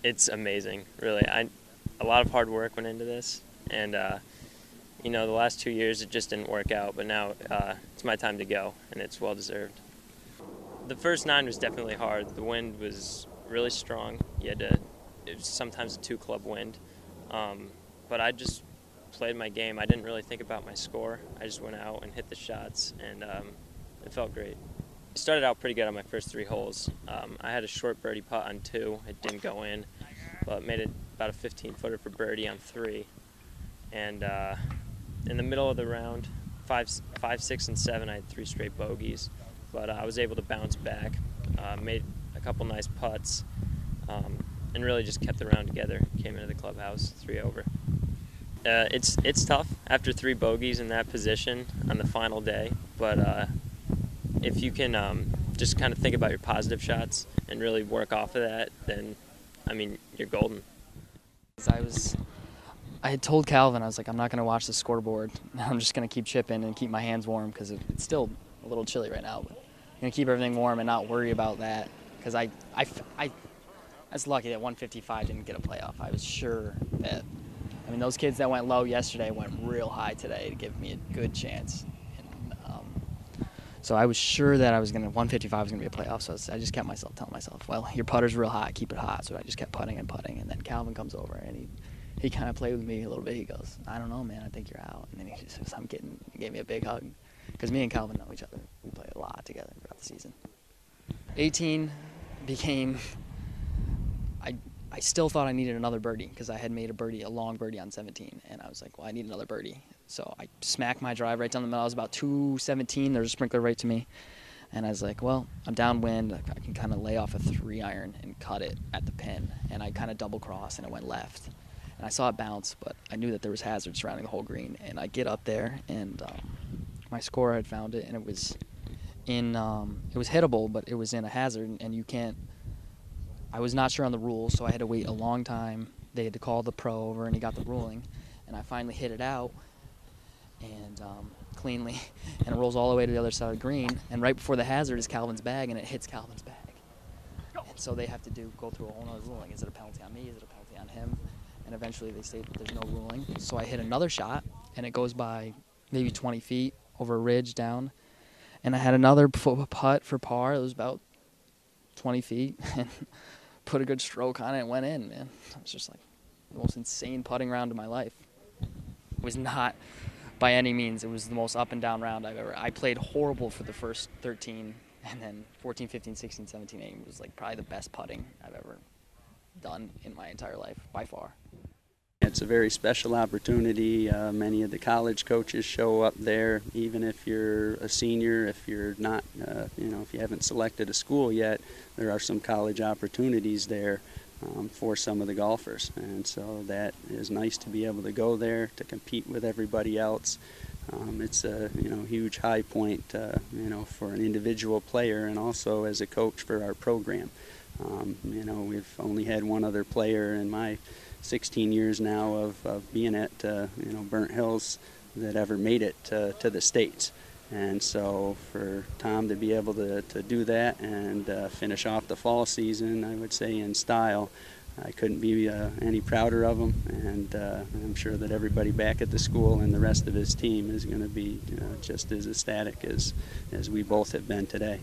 It's amazing, really. A lot of hard work went into this, and you know, the last 2 years it just didn't work out, but now it's my time to go, and it's well deserved. The first 9 was definitely hard. The wind was really strong. It was sometimes a 2-club wind, but I just played my game. I didn't really think about my score. I just went out and hit the shots, and it felt great. I started out pretty good on my first 3 holes. I had a short birdie putt on 2. It didn't go in, but made it about a 15-footer for birdie on 3. And in the middle of the round, 5, 6, and 7, I had 3 straight bogeys. But I was able to bounce back, made a couple nice putts, and really just kept the round together. Came into the clubhouse 3 over. It's tough after 3 bogeys in that position on the final day, but if you can just kind of think about your positive shots and really work off of that, then, I mean, you're golden. I had told Calvin, I was like, I'm not going to watch the scoreboard. I'm just going to keep chipping and keep my hands warm because it's still a little chilly right now. But I'm going to keep everything warm and not worry about that because I was lucky that 155 didn't get a playoff. I was sure that, I mean, those kids that went low yesterday went real high today to give me a good chance. So I was sure that 155 was going to be a playoff, so I just kept telling myself, well, your putter's real hot, keep it hot. So I just kept putting and putting, and then Calvin comes over, and he kind of played with me a little bit. He goes, I don't know, man, I think you're out. And then he just says, he gave me a big hug, because me and Calvin know each other. We played a lot together throughout the season. 18 became, I still thought I needed another birdie, because I had made a long birdie on 17, and I was like, well, I need another birdie. So I smacked my drive right down the middle. I was about 217. There was a sprinkler right to me. And I was like, well, I'm downwind. I can kind of lay off a 3-iron and cut it at the pin. And I kind of double crossed, and it went left. And I saw it bounce, but I knew that there was hazards surrounding the whole green. And I get up there, and my scorer had found it, and it was it was hittable, but it was in a hazard, and you can't. I was not sure on the rules, so I had to wait a long time. They had to call the pro over, and he got the ruling. And I finally hit it out. And cleanly, and it rolls all the way to the other side of the green, and right before the hazard is Calvin's bag, and it hits Calvin's bag. And so they have to go through a whole other ruling. Is it a penalty on me? Is it a penalty on him? And eventually they say that there's no ruling. So I hit another shot, and it goes by maybe 20 feet over a ridge down, and I had another putt for par. It was about 20 feet, and put a good stroke on it and went in, man. It was just like the most insane putting round of my life. It was not by any means. It was the most up and down round I've ever. I played horrible for the first 13, and then 14, 15, 16, 17, 18 was like probably the best putting I've ever done in my entire life, by far. It's a very special opportunity. Many of the college coaches show up there, even if you're a senior, if you're not, if you haven't selected a school yet, there are some college opportunities there for some of the golfers. And so that is nice to be able to go there, to compete with everybody else. It's a huge high point, for an individual player and also as a coach for our program. We've only had one other player in my 16 years now of being at Burnt Hills that ever made it to the States. And so for Tom to be able to do that and finish off the fall season, I would say in style, I couldn't be any prouder of him. And I'm sure that everybody back at the school and the rest of his team is going to be just as ecstatic as we both have been today.